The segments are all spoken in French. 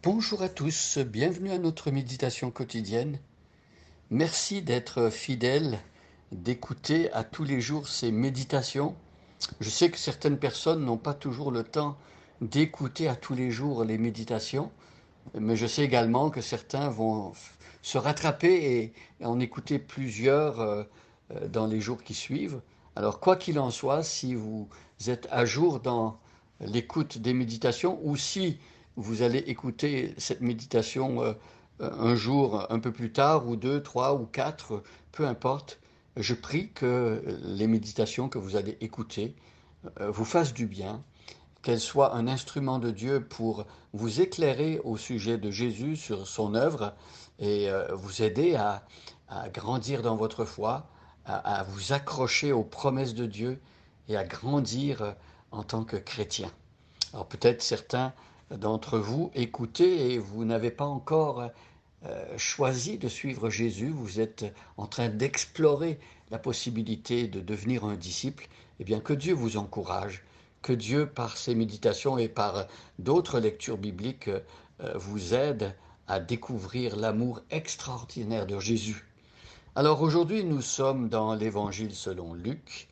Bonjour à tous, bienvenue à notre méditation quotidienne. Merci d'être fidèles, d'écouter à tous les jours ces méditations. Je sais que certaines personnes n'ont pas toujours le temps d'écouter à tous les jours les méditations, mais je sais également que certains vont se rattraper et en écouter plusieurs dans les jours qui suivent. Alors, quoi qu'il en soit, si vous êtes à jour dans l'écoute des méditations ou si vous allez écouter cette méditation un jour un peu plus tard, ou deux, trois ou quatre, peu importe, je prie que les méditations que vous allez écouter vous fassent du bien, qu'elle soit un instrument de Dieu pour vous éclairer au sujet de Jésus, sur son œuvre, et vous aider à grandir dans votre foi, à vous accrocher aux promesses de Dieu et à grandir en tant que chrétien. Alors peut-être certains d'entre vous écoutez et vous n'avez pas encore choisi de suivre Jésus, vous êtes en train d'explorer la possibilité de devenir un disciple. Eh bien, que Dieu vous encourage, que Dieu, par ses méditations et par d'autres lectures bibliques, vous aide à découvrir l'amour extraordinaire de Jésus. Alors aujourd'hui, nous sommes dans l'évangile selon Luc.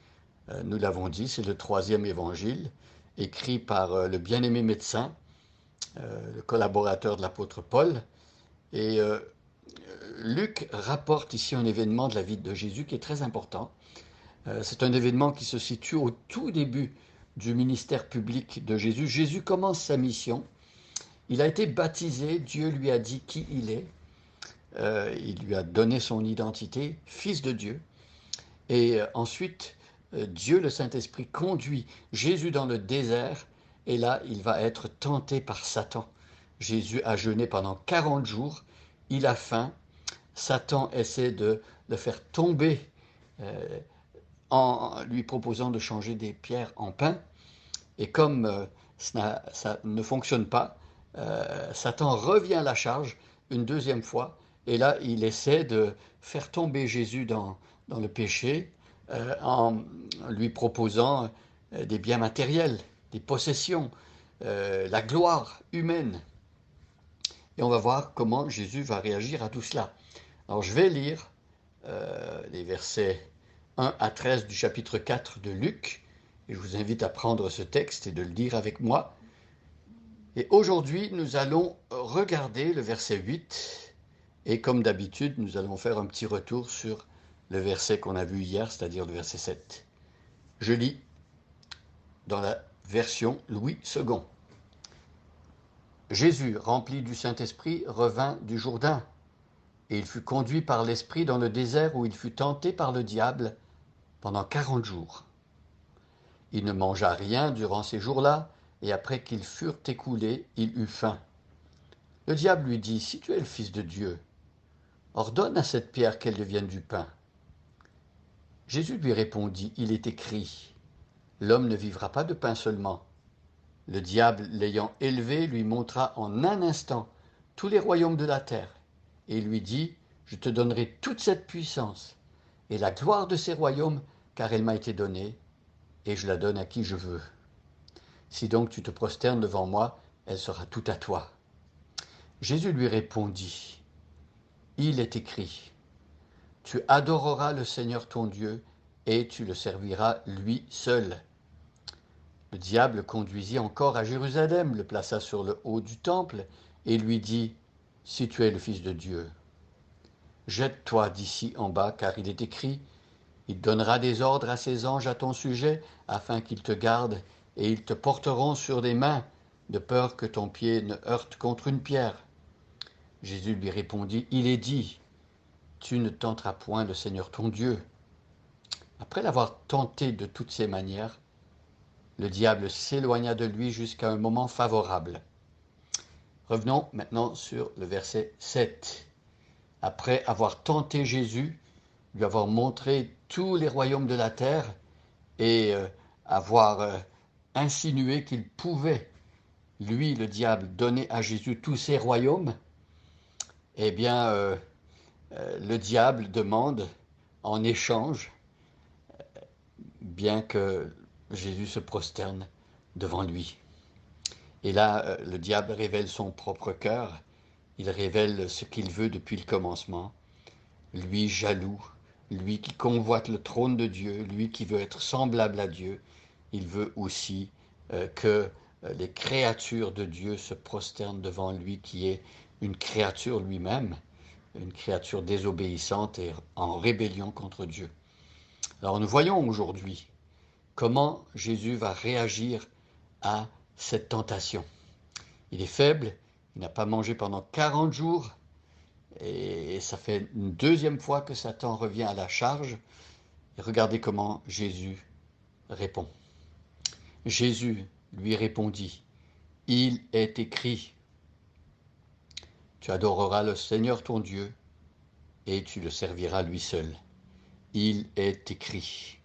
Nous l'avons dit, c'est le troisième évangile, écrit par le bien-aimé médecin, le collaborateur de l'apôtre Paul. Et Luc rapporte ici un événement de la vie de Jésus qui est très important. C'est un événement qui se situe au tout début du ministère public de Jésus. Jésus commence sa mission. Il a été baptisé, Dieu lui a dit qui il est. Il lui a donné son identité, fils de Dieu. Et ensuite, Dieu, le Saint-Esprit, conduit Jésus dans le désert. Et là, il va être tenté par Satan. Jésus a jeûné pendant 40 jours. Il a faim. Satan essaie de le faire tomber euh, en lui proposant de changer des pierres en pain. Et comme ça ne fonctionne pas, Satan revient à la charge une deuxième fois. Et là, il essaie de faire tomber Jésus dans le péché en lui proposant des biens matériels, des possessions, la gloire humaine. Et on va voir comment Jésus va réagir à tout cela. Alors je vais lire les versets 1 à 13 du chapitre 4 de Luc, et je vous invite à prendre ce texte et de le lire avec moi. Et aujourd'hui, nous allons regarder le verset 8, et comme d'habitude, nous allons faire un petit retour sur le verset qu'on a vu hier, c'est-à-dire le verset 7. Je lis dans la version Louis II. Jésus, rempli du Saint-Esprit, revint du Jourdain, et il fut conduit par l'Esprit dans le désert où il fut tenté par le diable pendant 40 jours. Il ne mangea rien durant ces jours-là, et après qu'ils furent écoulés, il eut faim. Le diable lui dit, si tu es le Fils de Dieu, ordonne à cette pierre qu'elle devienne du pain. Jésus lui répondit, il est écrit, l'homme ne vivra pas de pain seulement. Le diable, l'ayant élevé, lui montra en un instant tous les royaumes de la terre, et lui dit, je te donnerai toute cette puissance et la gloire de ces royaumes, car elle m'a été donnée, et je la donne à qui je veux. Si donc tu te prosternes devant moi, elle sera toute à toi. Jésus lui répondit, il est écrit, tu adoreras le Seigneur ton Dieu, et tu le serviras lui seul. Le diable conduisit encore à Jérusalem, le plaça sur le haut du temple, et lui dit, si tu es le Fils de Dieu, jette-toi d'ici en bas, car il est écrit, il donnera des ordres à ses anges à ton sujet, afin qu'ils te gardent, et ils te porteront sur des mains, de peur que ton pied ne heurte contre une pierre. Jésus lui répondit, il est dit, tu ne tenteras point le Seigneur ton Dieu. Après l'avoir tenté de toutes ces manières, le diable s'éloigna de lui jusqu'à un moment favorable. Revenons maintenant sur le verset 7. Après avoir tenté Jésus, lui avoir montré tous les royaumes de la terre et avoir insinué qu'il pouvait, lui, le diable, donner à Jésus tous ces royaumes, eh bien, le diable demande en échange, bien que Jésus se prosterne devant lui. Et là, le diable révèle son propre cœur, il révèle ce qu'il veut depuis le commencement. Lui jaloux, lui qui convoite le trône de Dieu, lui qui veut être semblable à Dieu, il veut aussi que les créatures de Dieu se prosternent devant lui qui est une créature lui-même, une créature désobéissante et en rébellion contre Dieu. Alors nous voyons aujourd'hui comment Jésus va réagir à cette tentation. Il est faible, il n'a pas mangé pendant 40 jours, et ça fait une deuxième fois que Satan revient à la charge. Et regardez comment Jésus répond. Jésus lui répondit, il est écrit, tu adoreras le Seigneur ton Dieu et tu le serviras lui seul. Il est écrit.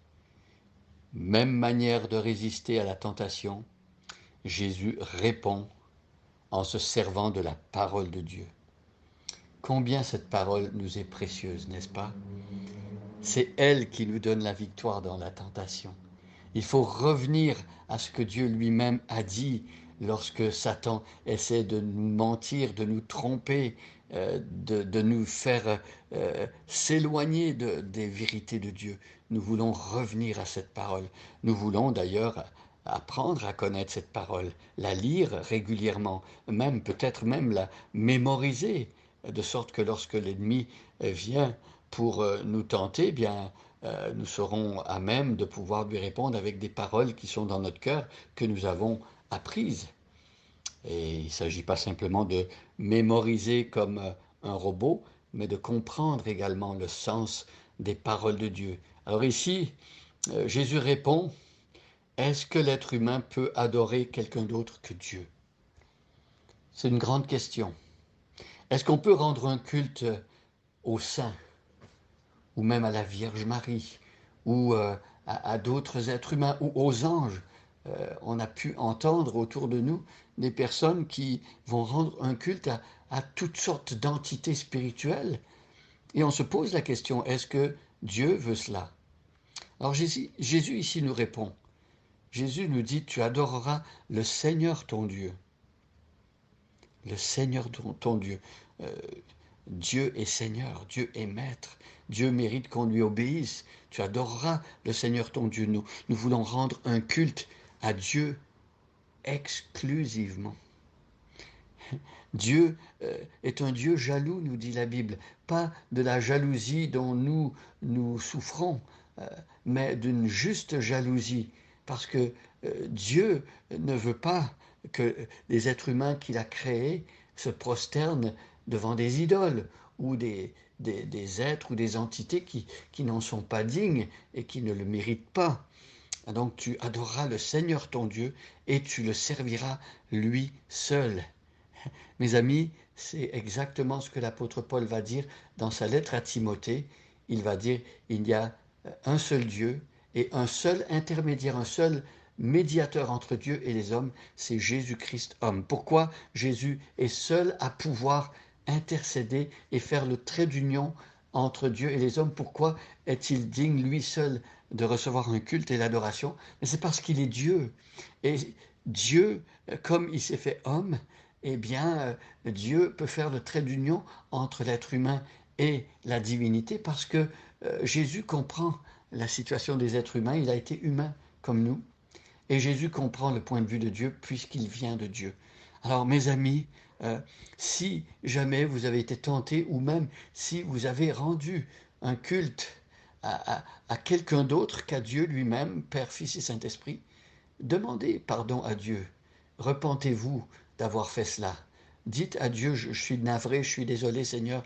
Même manière de résister à la tentation, Jésus répond en se servant de la parole de Dieu. Combien cette parole nous est précieuse, n'est-ce pas? C'est elle qui nous donne la victoire dans la tentation. Il faut revenir à ce que Dieu lui-même a dit lorsque Satan essaie de nous mentir, de nous tromper, de nous faire s'éloigner des vérités de Dieu. Nous voulons revenir à cette parole. Nous voulons d'ailleurs apprendre à connaître cette parole, la lire régulièrement, même peut-être même la mémoriser, de sorte que lorsque l'ennemi vient pour nous tenter, eh bien, nous serons à même de pouvoir lui répondre avec des paroles qui sont dans notre cœur, que nous avons apprises. Et il ne s'agit pas simplement de mémoriser comme un robot, mais de comprendre également le sens des paroles de Dieu. Alors ici, Jésus répond, est-ce que l'être humain peut adorer quelqu'un d'autre que Dieu? C'est une grande question. Est-ce qu'on peut rendre un culte au saint, ou même à la Vierge Marie, ou à d'autres êtres humains, ou aux anges? On a pu entendre autour de nous des personnes qui vont rendre un culte à toutes sortes d'entités spirituelles. Et on se pose la question, est-ce que Dieu veut cela? Alors Jésus ici nous répond. Jésus nous dit, tu adoreras le Seigneur ton Dieu. Le Seigneur ton Dieu. Dieu est Seigneur, Dieu est Maître, Dieu mérite qu'on lui obéisse. Tu adoreras le Seigneur ton Dieu. Nous voulons rendre un culte à Dieu exclusivement. Dieu est un Dieu jaloux, nous dit la Bible, pas de la jalousie dont nous souffrons, mais d'une juste jalousie, parce que Dieu ne veut pas que les êtres humains qu'il a créés se prosternent devant des idoles ou des êtres ou des entités qui n'en sont pas dignes et qui ne le méritent pas. Donc tu adoreras le Seigneur ton Dieu et tu le serviras lui seul. Mes amis, c'est exactement ce que l'apôtre Paul va dire dans sa lettre à Timothée. Il va dire, il y a un seul Dieu et un seul intermédiaire, un seul médiateur entre Dieu et les hommes, c'est Jésus-Christ homme. Pourquoi Jésus est seul à pouvoir intercéder et faire le trait d'union entre Dieu et les hommes? Pourquoi est-il digne, lui seul, de recevoir un culte et l'adoration? Mais c'est parce qu'il est Dieu. Et Dieu, comme il s'est fait homme, eh bien, Dieu peut faire le trait d'union entre l'être humain et la divinité parce que Jésus comprend la situation des êtres humains. Il a été humain comme nous. Et Jésus comprend le point de vue de Dieu puisqu'il vient de Dieu. Alors, mes amis, si jamais vous avez été tentés ou même si vous avez rendu un culte à quelqu'un d'autre qu'à Dieu lui-même, Père, Fils et Saint-Esprit, demandez pardon à Dieu. Repentez-vous d'avoir fait cela. Dites à Dieu, je suis navré, je suis désolé Seigneur,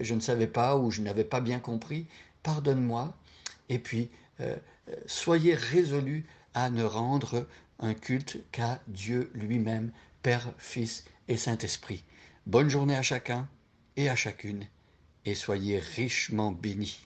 je ne savais pas ou je n'avais pas bien compris, pardonne-moi. Et puis, soyez résolus à ne rendre un culte qu'à Dieu lui-même, Père, Fils et Saint-Esprit. Bonne journée à chacun et à chacune, et soyez richement bénis.